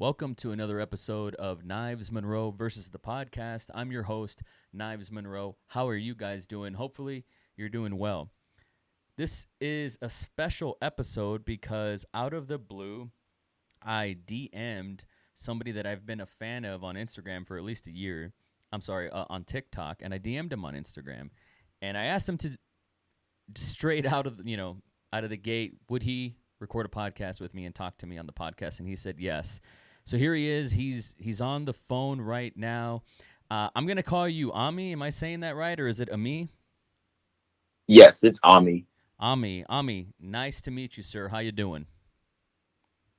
Welcome to another episode of Knives Monroe versus the podcast. I'm your host, Knives Monroe. How are you guys doing? Hopefully, you're doing well. This is a special episode because out of the blue, I DM'd somebody that I've been a fan of on Instagram for at least a year. On TikTok, and I DM'd him on Instagram, and I asked him to straight out of the gate, would he record a podcast with me and talk to me on the podcast? And he said yes. So here he is. He's on the phone right now. I'm gonna call you Ami. Am I saying that right, or is it Ami? Yes, it's Ami. Ami. Nice to meet you, sir. How you doing?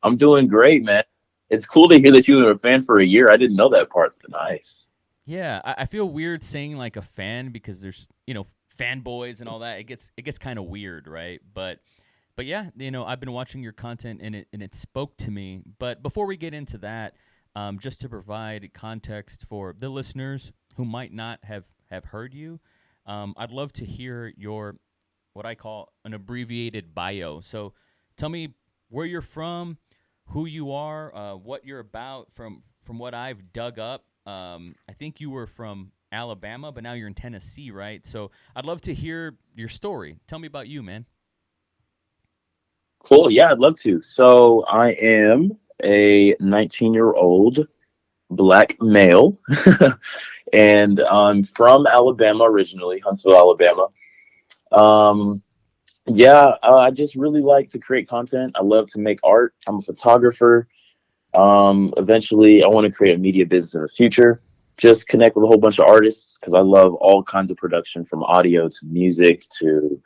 I'm doing great, man. It's cool to hear that you were a fan for a year. I didn't know that part. Nice. Yeah, I feel weird saying like a fan because there's fanboys and all that. It gets kind of weird, right? But yeah, I've been watching your content and it spoke to me. But before we get into that, just to provide context for the listeners who might not have heard you, I'd love to hear your what I call an abbreviated bio. So tell me where you're from, who you are, what you're about. From what I've dug up, I think you were from Alabama, but now you're in Tennessee, right? So I'd love to hear your story. Tell me about you, man. Cool. Yeah, I'd love to. So I am a 19-year-old black male, and I'm from Alabama originally, Huntsville, Alabama. Um, yeah, I just really like to create content. I love to make art. I'm a photographer. Eventually, I want to create a media business in the future. Just connect with a whole bunch of artists because I love all kinds of production from audio to music to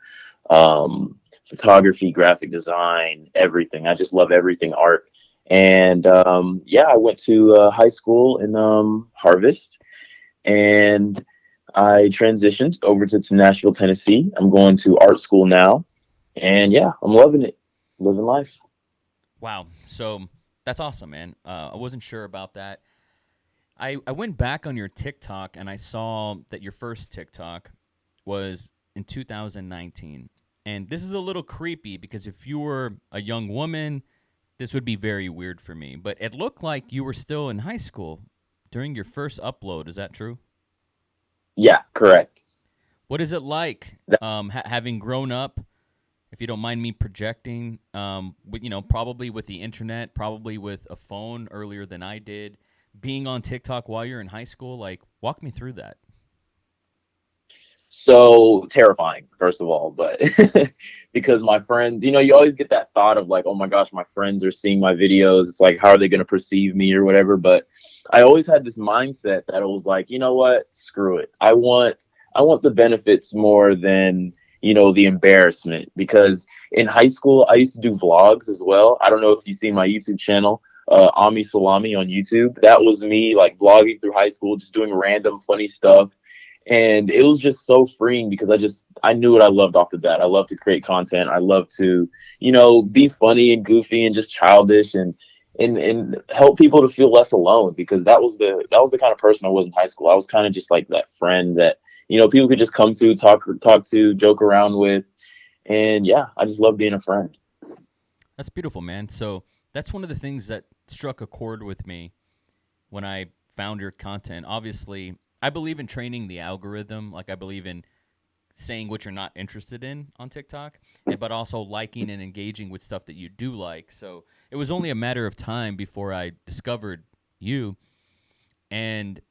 um, photography, graphic design, everything. I just love everything art. And yeah, I went to high school in Harvest and I transitioned over to Nashville, Tennessee. I'm going to art school now. And yeah, I'm loving it, living life. Wow. So that's awesome, man. I wasn't sure about that. I went back on your TikTok and I saw that your first TikTok was in 2019. And this is a little creepy because if you were a young woman, this would be very weird for me. But it looked like you were still in high school during your first upload. Is that true? Yeah, correct. What is it like having grown up, if you don't mind me projecting, probably with the internet, probably with a phone earlier than I did, being on TikTok while you're in high school? Like, walk me through that. So terrifying, first of all, but because my friends, you always get that thought of like, oh my gosh, my friends are seeing my videos. It's like, how are they going to perceive me or whatever? But I always had this mindset that it was like, you know what? Screw it. I want the benefits more than, the embarrassment because in high school, I used to do vlogs as well. I don't know if you've seen my YouTube channel, Ami Salami on YouTube. That was me like vlogging through high school, just doing random funny stuff and it was just so freeing because I knew what I loved off the bat. I love to create content. I love to be funny and goofy and just childish and help people to feel less alone because that was the kind of person I was in high school. I was kind of just like that friend that people could just come to talk to, joke around with, and yeah, I just love being a friend. That's beautiful, man. So that's one of the things that struck a chord with me when I found your content. Obviously, I believe in training the algorithm. Like I believe in saying what you're not interested in on TikTok, but also liking and engaging with stuff that you do like. So it was only a matter of time before I discovered you, and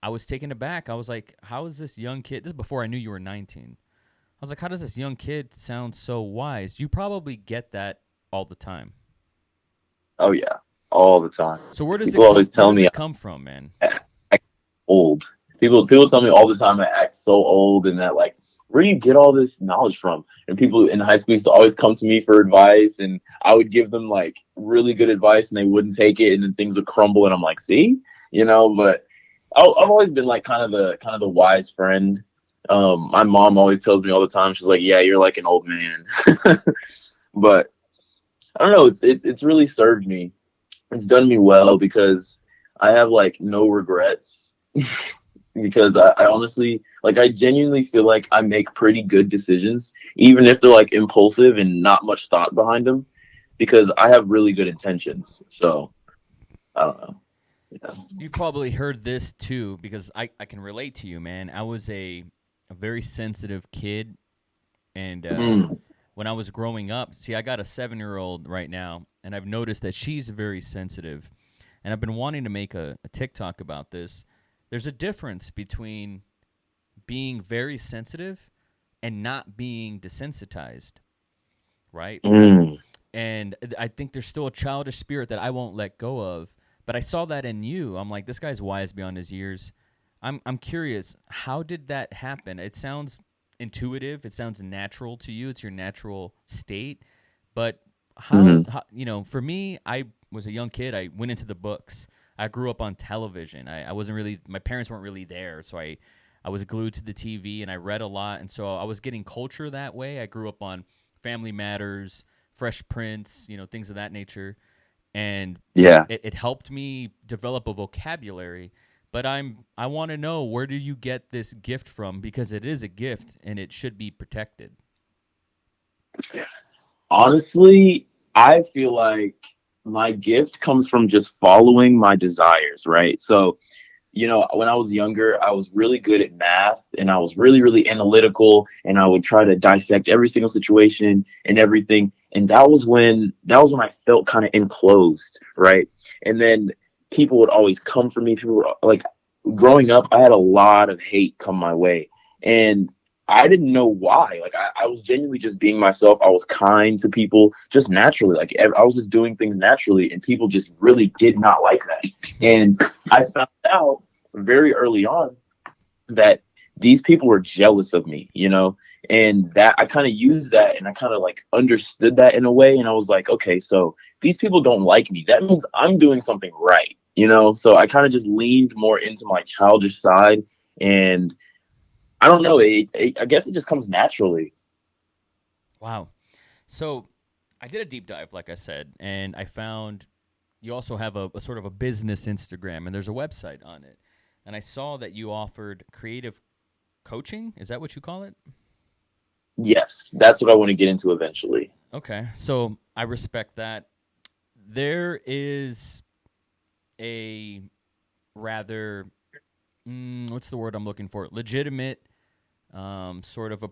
I was taken aback. I was like, "How is this young kid?" This is before I knew you were 19. I was like, "How does this young kid sound so wise?" You probably get that all the time. Oh yeah, all the time. So where does it People come? always Where tell does me it come from, man? act old. People tell me all the time I act so old and that like where do you get all this knowledge from? And people in high school used to always come to me for advice and I would give them like really good advice and they wouldn't take it and then things would crumble and I'm like, see? But I've always been like kind of the wise friend. My mom always tells me all the time, she's like, yeah, you're like an old man. But I don't know, it's really served me. It's done me well because I have like no regrets because I honestly like I genuinely feel like I make pretty good decisions, even if they're like impulsive and not much thought behind them, because I have really good intentions. So I don't know. Yeah. You've probably heard this too, because I can relate to you, man. I was a very sensitive kid, and Mm, when I was growing up, see, I got a 7-year-old right now, and I've noticed that she's very sensitive. And I've been wanting to make a TikTok about this. There's a difference between being very sensitive and not being desensitized, right? mm, And I think there's still a childish spirit that I won't let go of. But I saw that in you. I'm like, this guy's wise beyond his years. I'm curious, how did that happen? It sounds intuitive. It sounds natural to you. It's your natural state. But mm, for me, I was a young kid. I went into the books. I grew up on television. I wasn't really, my parents weren't really there. So I was glued to the TV and I read a lot. And so I was getting culture that way. I grew up on Family Matters, Fresh Prince, things of that nature. And yeah. it helped me develop a vocabulary. But I want to know, where do you get this gift from? Because it is a gift and it should be protected. Honestly, I feel like my gift comes from just following my desires, right? So, when I was younger, I was really good at math and I was really, really analytical and I would try to dissect every single situation and everything. And that was when I felt kind of enclosed, right? And then people would always come for me. People would like growing up, I had a lot of hate come my way. And I didn't know why. Like I was genuinely just being myself. I was kind to people just naturally. Like I was just doing things naturally, and people just really did not like that. And I found out very early on that these people were jealous of me, and that I kind of used that and I kind of like understood that in a way. And I was like, okay, so if these people don't like me, that means I'm doing something right, So I kind of just leaned more into my childish side. And I don't know, I guess it just comes naturally. Wow. So I did a deep dive, like I said, and I found you also have a sort of a business Instagram, and there's a website on it. And I saw that you offered creative coaching. Is that what you call it? Yes, that's what I want to get into eventually. Okay. So I respect that. There is a rather, what's the word I'm looking for? Legitimate, sort of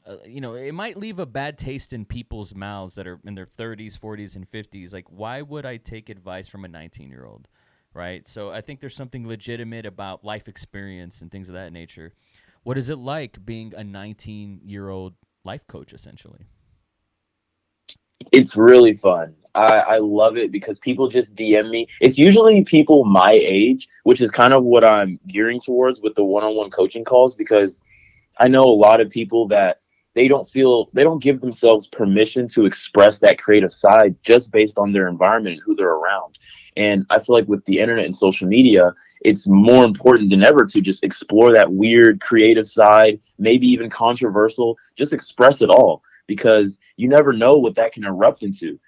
it might leave a bad taste in people's mouths that are in their 30s, 40s, and 50s. Like, why would I take advice from a 19-year-old? Right. So I think there's something legitimate about life experience and things of that nature. What is it like being a 19-year-old life coach, essentially? It's really fun. I love it because people just DM me. It's usually people my age, which is kind of what I'm gearing towards with the one-on-one coaching calls because I know a lot of people that they don't give themselves permission to express that creative side just based on their environment and who they're around. And I feel like with the internet and social media, it's more important than ever to just explore that weird creative side, maybe even controversial, just express it all because you never know what that can erupt into.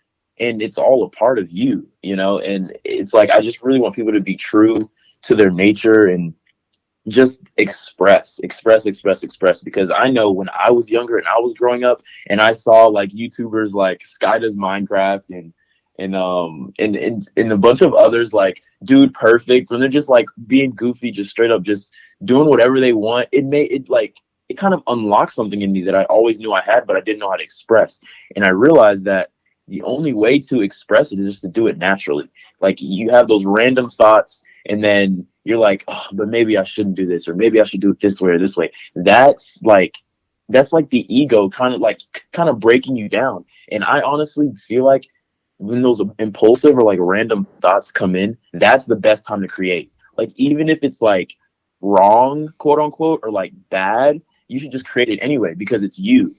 And it's all a part of you, and it's like I just really want people to be true to their nature and just express because I know when I was younger and I was growing up and I saw like YouTubers like Sky Does Minecraft and a bunch of others like Dude Perfect when they're just like being goofy, just straight up just doing whatever they want, it kind of unlocked something in me that I always knew I had but I didn't know how to express. And I realized that the only way to express it is just to do it naturally. Like you have those random thoughts and then you're like, oh, but maybe I shouldn't do this, or maybe I should do it this way or this way. That's like the ego kind of breaking you down. And I honestly feel like when those impulsive or like random thoughts come in, that's the best time to create. Like even if it's like wrong, quote unquote, or like bad, you should just create it anyway because it's you.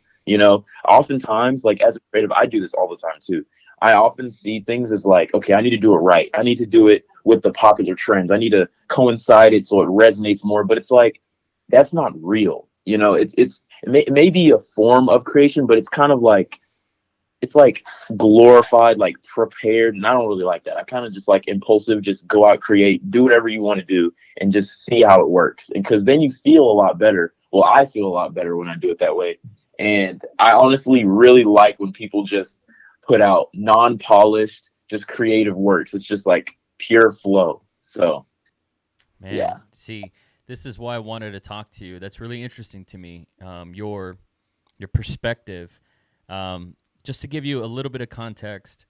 Oftentimes, like as a creative, I do this all the time too. I often see things as like, okay, I need to do it right. I need to do it with the popular trends. I need to coincide it so it resonates more. But it's like that's not real. It may be a form of creation, but it's like glorified, like prepared, and I don't really like that. I kind of just like impulsive, just go out, create, do whatever you want to do, and just see how it works. And because then you feel a lot better. Well, I feel a lot better when I do it that way. And I honestly really like when people just put out non-polished, just creative works. It's just like pure flow. So yeah. Man, see, this is why I wanted to talk to you. That's really interesting to me. Your perspective. Just to give you a little bit of context,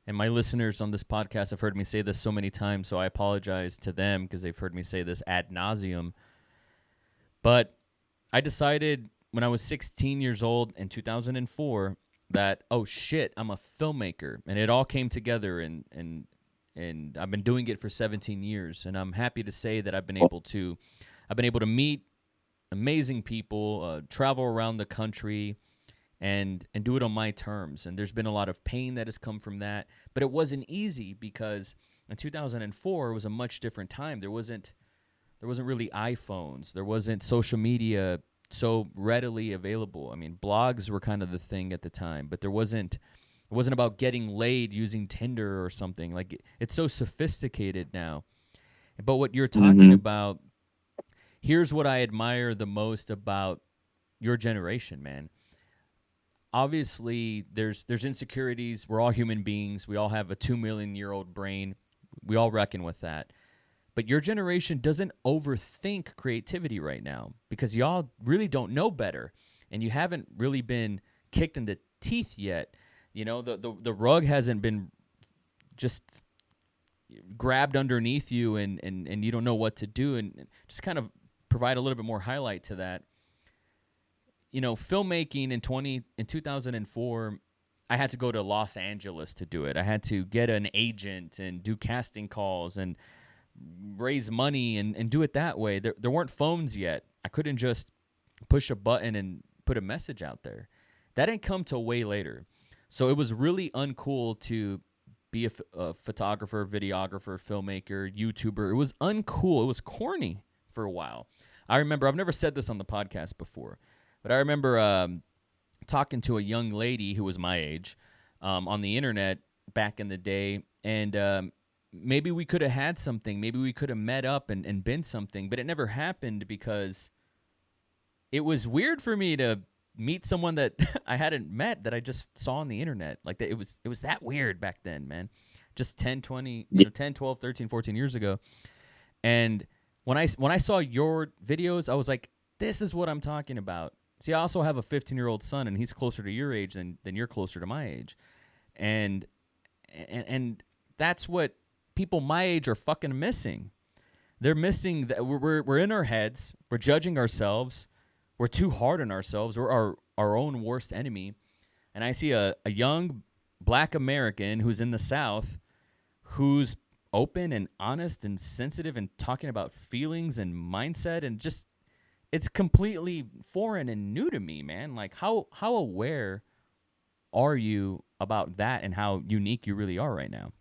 and my listeners on this podcast have heard me say this so many times, so I apologize to them because they've heard me say this ad nauseum. But I decided when I was 16 years old in 2004 that, oh shit, I'm a filmmaker, and it all came together, and I've been doing it for 17 years, and I'm happy to say that I've been able to meet amazing people, travel around the country, and do it on my terms. And there's been a lot of pain that has come from that, but it wasn't easy because in 2004 it was a much different time. There wasn't really iPhones. There wasn't social media so readily available. I mean, blogs were kind of the thing at the time, but it wasn't about getting laid using Tinder or something. Like it's so sophisticated now. But what you're talking Hmm. about, here's what I admire the most about your generation, man. Obviously, there's insecurities. We're all human beings. We all have a 2 million-year-old brain. We all reckon with that. But your generation doesn't overthink creativity right now because y'all really don't know better, and you haven't really been kicked in the teeth yet. You know, the rug hasn't been just grabbed underneath you, and you don't know what to do. And just kind of provide a little bit more highlight to that. You know, filmmaking in 2004, I had to go to Los Angeles to do it. I had to get an agent and do casting calls and raise money and do it that way. There weren't phones yet. I couldn't just push a button and put a message out there. That didn't come till way later. So it was really uncool to be a photographer, videographer, filmmaker, YouTuber. It was uncool. It was corny for a while. I remember, I've never said this on the podcast before, but I remember talking to a young lady who was my age on the internet back in the day, and maybe we could have had something. Maybe we could have met up and been something, but it never happened because it was weird for me to meet someone that I hadn't met that I just saw on the internet. Like that it was that weird back then, man. Just 10, 20, 10, 12, 13, 14 years ago. And when I saw your videos, I was like, this is what I'm talking about. See, I also have a 15-year-old son, and he's closer to your age than you're closer to my age. And and that's what people my age are fucking missing. They're missing that we're in our heads. We're judging ourselves. We're too hard on ourselves. We're our own worst enemy. And I see a young black American who's in the South who's open and honest and sensitive and talking about feelings and mindset, and just it's completely foreign and new to me, man. Like how aware are you about that and how unique you really are right now?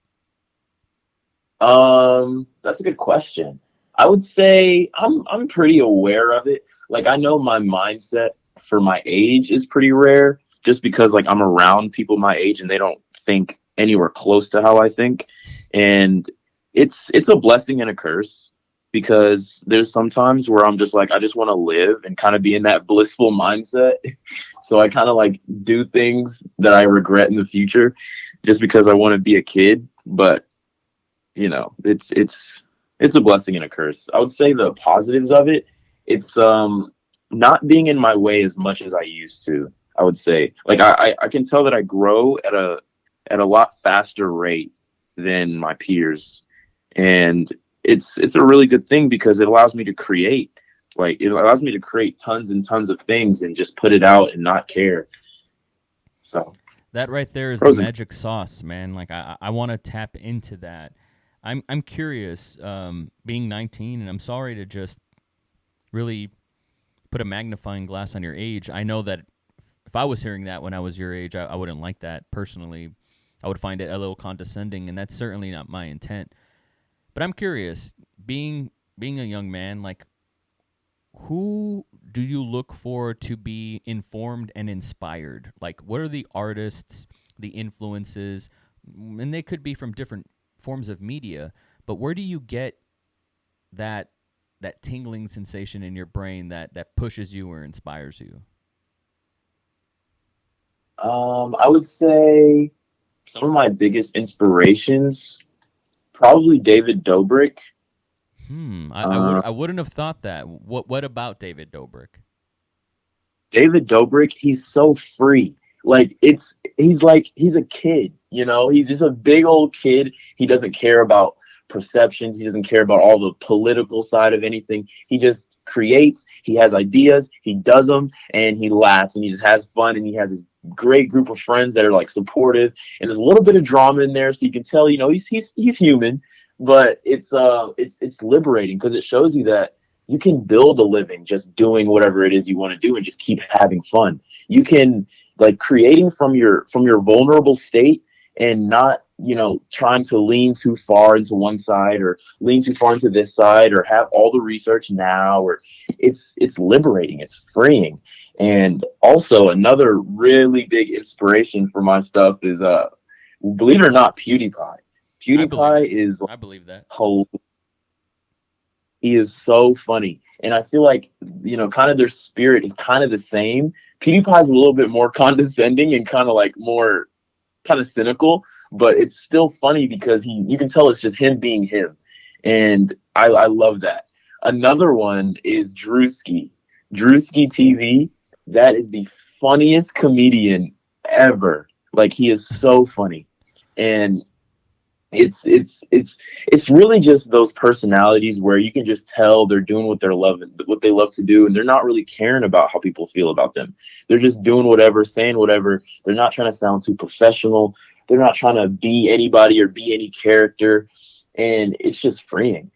That's a good question. I would say I'm pretty aware of it. Like I know my mindset for my age is pretty rare just because like I'm around people my age and they don't think anywhere close to how I think. And it's a blessing and a curse because there's sometimes where I'm just like I just want to live and kind of be in that blissful mindset. So I kind of like do things that I regret in the future just because I want to be a kid, but it's a blessing and a curse. I would say the positives of it, it's not being in my way as much as I used to. I would say, like I can tell that I grow at a lot faster rate than my peers, and it's a really good thing because it allows me to create. Like it allows me to create tons and tons of things and just put it out and not care. So That right there is the pros and magic sauce, man. Like I want to tap into that. I'm curious, being 19, and I'm sorry to just really put a magnifying glass on your age. I know that if I was hearing that when I was your age, I wouldn't like that personally. I would find it a little condescending, and that's certainly not my intent. But I'm curious, being a young man, like who do you look for to be informed and inspired? Like, what are the artists, the influences, and they could be from different forms of media, but where do you get that tingling sensation in your brain that pushes you or inspires you? I would say. Some of my biggest inspirations, probably David Dobrik. I wouldn't have thought that. What about David Dobrik? David Dobrik, he's so free. He's a kid, you know. He's just a big old kid. He doesn't care about perceptions. He doesn't care about all the political side of anything. He just creates. He has ideas. He does them, and he laughs, and he just has fun, and he has this great group of friends that are like supportive, and there's a little bit of drama in there, so you can tell, you know, he's human, but it's liberating because it shows you that you can build a living just doing whatever it is you want to do and just keep having fun. You can like creating from your vulnerable state and not, you know, trying to lean too far into one side or lean too far into this side or have all the research now or it's liberating, it's freeing. And also another really big inspiration for my stuff is believe it or not, PewDiePie. I believe PewDiePie it. is I believe that. he is so funny. And I feel like, you know, kind of their spirit is kind of the same. PewDiePie's a little bit more condescending and kind of like more kind of cynical, but it's still funny because you can tell it's just him being him. And I love that. Another one is Drewski. Drewski TV. That is the funniest comedian ever. Like he is so funny. And it's really just those personalities where you can just tell they're doing what they love to do, and they're not really caring about how people feel about them. They're just doing whatever, saying whatever. They're not trying to sound too professional. They're not trying to be anybody or be any character, and it's just freeing.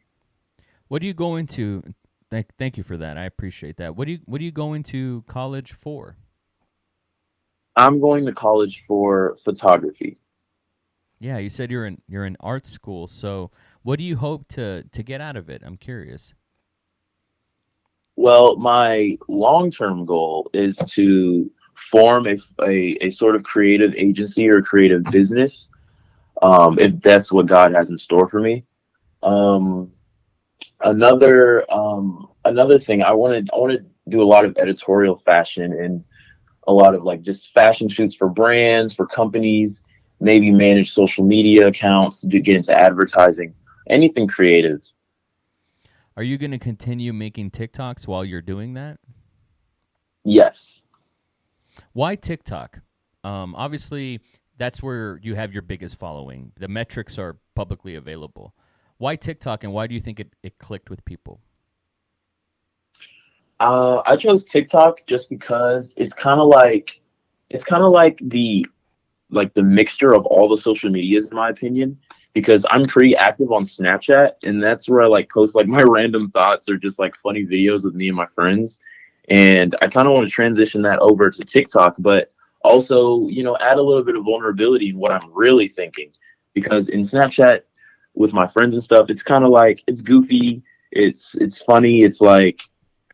What do you go into? Thank you for that. I appreciate that. What do you go into college for? I'm going to college for photography. Yeah, you said you're in art school. So what do you hope to get out of it? I'm curious. Well, my long-term goal is to form a sort of creative agency or creative business, if that's what God has in store for me. Um, another thing, I want to do a lot of editorial fashion and a lot of like just fashion shoots for brands, for companies, maybe manage social media accounts, to get into advertising, anything creative. Are you going to continue making TikToks while you're doing that? Yes. Why TikTok? Obviously, that's where you have your biggest following. The metrics are publicly available. Why TikTok, and why do you think it clicked with people? I chose TikTok just because it's kind of like the mixture of all the social medias in my opinion. Because I'm pretty active on Snapchat, and that's where I like post like my random thoughts or just like funny videos with me and my friends. And I kind of want to transition that over to TikTok, but also, you know, add a little bit of vulnerability in what I'm really thinking. Because in Snapchat with my friends and stuff, it's kind of like it's goofy, it's funny, it's like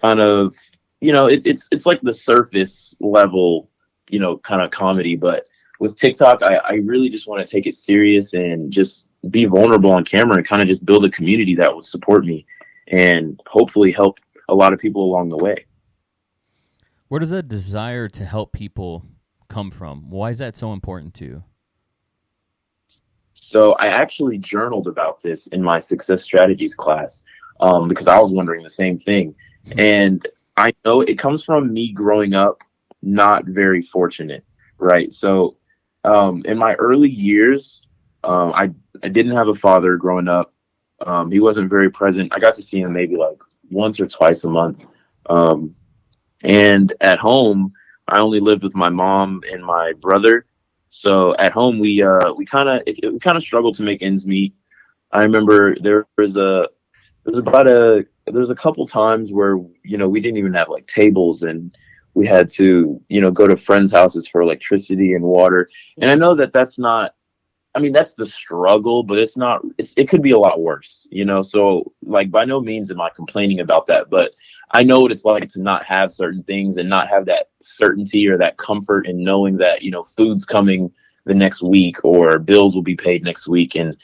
kind of, you know, it's like the surface level, you know, kind of comedy. But with TikTok, I really just want to take it serious and just be vulnerable on camera and kind of just build a community that would support me and hopefully help a lot of people along the way. Where does that desire to help people come from? Why is that so important to you? So I actually journaled about this in my success strategies class, because I was wondering the same thing. And I know it comes from me growing up not very fortunate, right? So in my early years, I didn't have a father growing up. He wasn't very present. I got to see him maybe like once or twice a month. Um, and at home, I only lived with my mom and my brother. So at home, we kind of struggled to make ends meet. I remember there was a couple times where, you know, we didn't even have like tables, and we had to, you know, go to friends' houses for electricity and water. And I know that that's not, I mean, that's the struggle, but it's not, it could be a lot worse, you know? So, like, by no means am I complaining about that, but I know what it's like to not have certain things and not have that certainty or that comfort in knowing that, you know, food's coming the next week or bills will be paid next week. And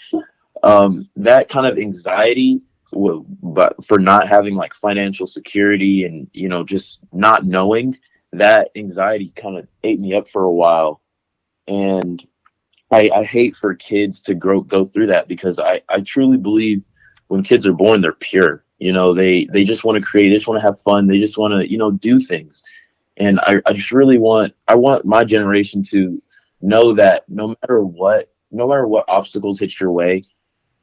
that kind of anxiety, but for not having like financial security and, you know, just not knowing, that anxiety kind of ate me up for a while. And I hate for kids to go through that, because I truly believe when kids are born, they're pure. They just want to create, they just want to have fun, they just want to, do things. And I just really I want my generation to know that no matter what obstacles hit your way,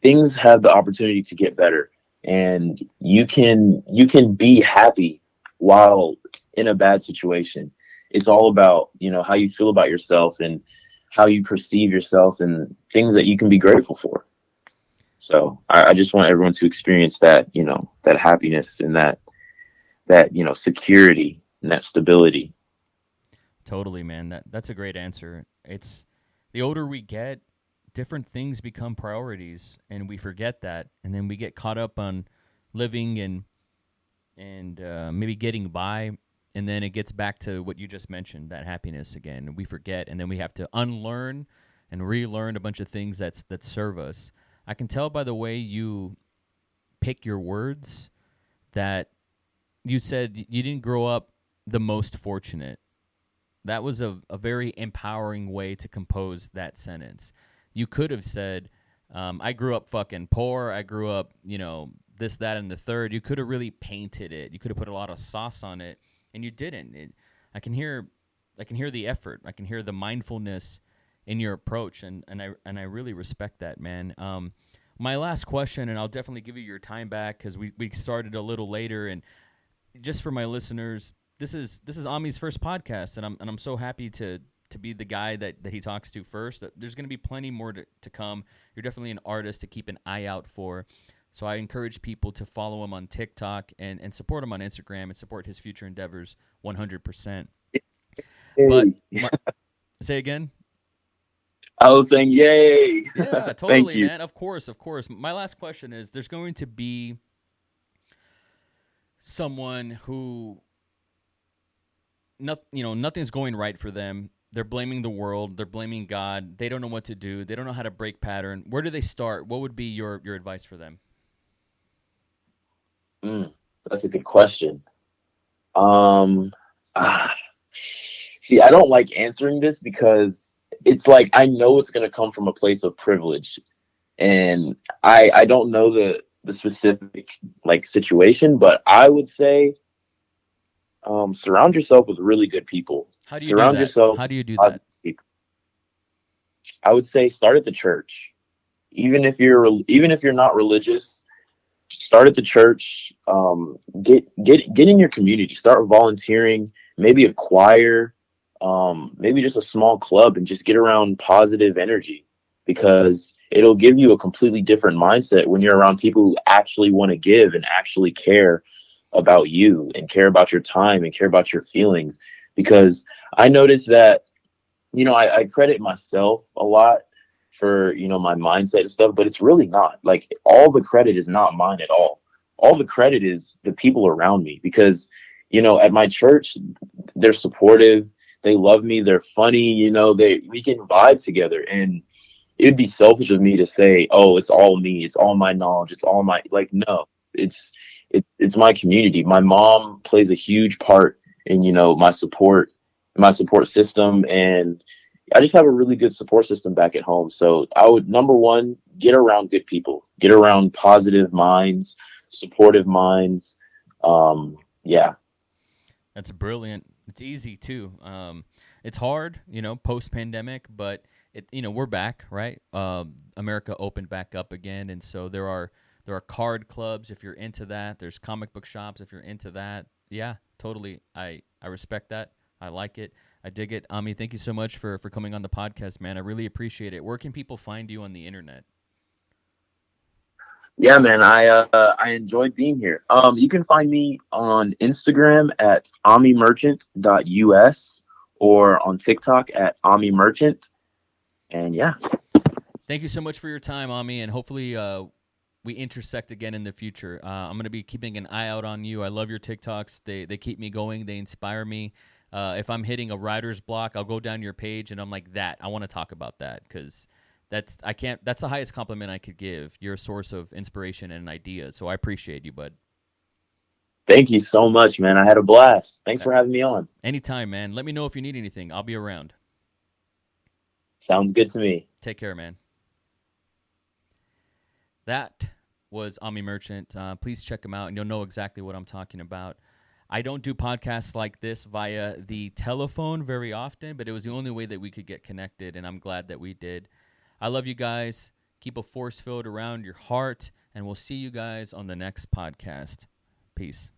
things have the opportunity to get better, and you can be happy while in a bad situation. It's all about, how you feel about yourself and how you perceive yourself and things that you can be grateful for. So I just want everyone to experience that, that happiness and that security and that stability. Totally, man. That's a great answer. It's the older we get, different things become priorities, and we forget that, and then we get caught up on living and maybe getting by, and then it gets back to what you just mentioned, that happiness again. We forget, and then we have to unlearn and relearn a bunch of things that serve us. I can tell by the way you pick your words that you said you didn't grow up the most fortunate. That was a very empowering way to compose that sentence. You could have said, I grew up fucking poor. I grew up, this, that, and the third. You could have really painted it. You could have put a lot of sauce on it, and you didn't. I can hear, I can hear the effort. I can hear the mindfulness in your approach, and I really respect that, man. My last question, and I'll definitely give you your time back because we started a little later, and just for my listeners, this is Ami's first podcast, and I'm so happy to be the guy that he talks to first. There's going to be plenty more to come. You're definitely an artist to keep an eye out for. So I encourage people to follow him on TikTok and support him on Instagram and support his future endeavors 100%. But Hey, say again. I was saying, yay! Yeah, Thank totally, you. man. Of course, of course. My last question is: there's going to be someone who nothing's going right for them. They're blaming the world. They're blaming God. They don't know what to do. They don't know how to break pattern. Where do they start? What would be your advice for them? Mm, that's a good question. Um, ah, See, I don't like answering this because it's like I know it's going to come from a place of privilege, and I don't know the specific like situation, but I would say, surround yourself with really good people. How do you do Surround that? yourself How with do you do that? positive people. I would say start at the church, even if you're not religious. Start at the church. Get in your community. Start volunteering. Maybe a choir. Maybe just a small club, and just get around positive energy, because it'll give you a completely different mindset when you're around people who actually want to give and actually care about you and care about your time and care about your feelings. Because I noticed that, I credit myself a lot for, my mindset and stuff, but it's really not. Like, all the credit is not mine at all. All the credit is the people around me, because, at my church, they're supportive, they love me, they're funny, we can vibe together. And it would be selfish of me to say, oh, it's all me, it's all my knowledge, it's all my, like, no, it's my community. My mom plays a huge part in, my support system. And I just have a really good support system back at home. So I would, number one, get around good people, get around positive minds, supportive minds. Yeah. That's brilliant. It's easy too. It's hard, post pandemic, but we're back, right? America opened back up again, and so there are card clubs if you're into that. There's comic book shops if you're into that. Yeah, totally. I respect that. I like it. I dig it. Ami, thank you so much for coming on the podcast, man. I really appreciate it. Where can people find you on the internet? Yeah, man, I enjoyed being here. You can find me on Instagram at amimerchant.us, or on TikTok at amimerchant. And yeah, Thank you so much for your time, Ami, and hopefully we intersect again in the future. I'm gonna be keeping an eye out on you. I love your TikToks. They keep me going. They inspire me. If I'm hitting a writer's block, I'll go down your page and I'm like, that I want to talk about that because I can't. That's the highest compliment I could give. You're a source of inspiration and ideas. So I appreciate you, bud. thank you so much, man. I had a blast. Thanks Uh, for having me on. Anytime, man. Let me know if you need anything. I'll be around. Sounds good to me. Take care, man. That was Omni Merchant. Please check him out, and you'll know exactly what I'm talking about. I don't do podcasts like this via the telephone very often, but it was the only way that we could get connected, and I'm glad that we did. I love you guys. Keep a force field around your heart, and we'll see you guys on the next podcast. Peace.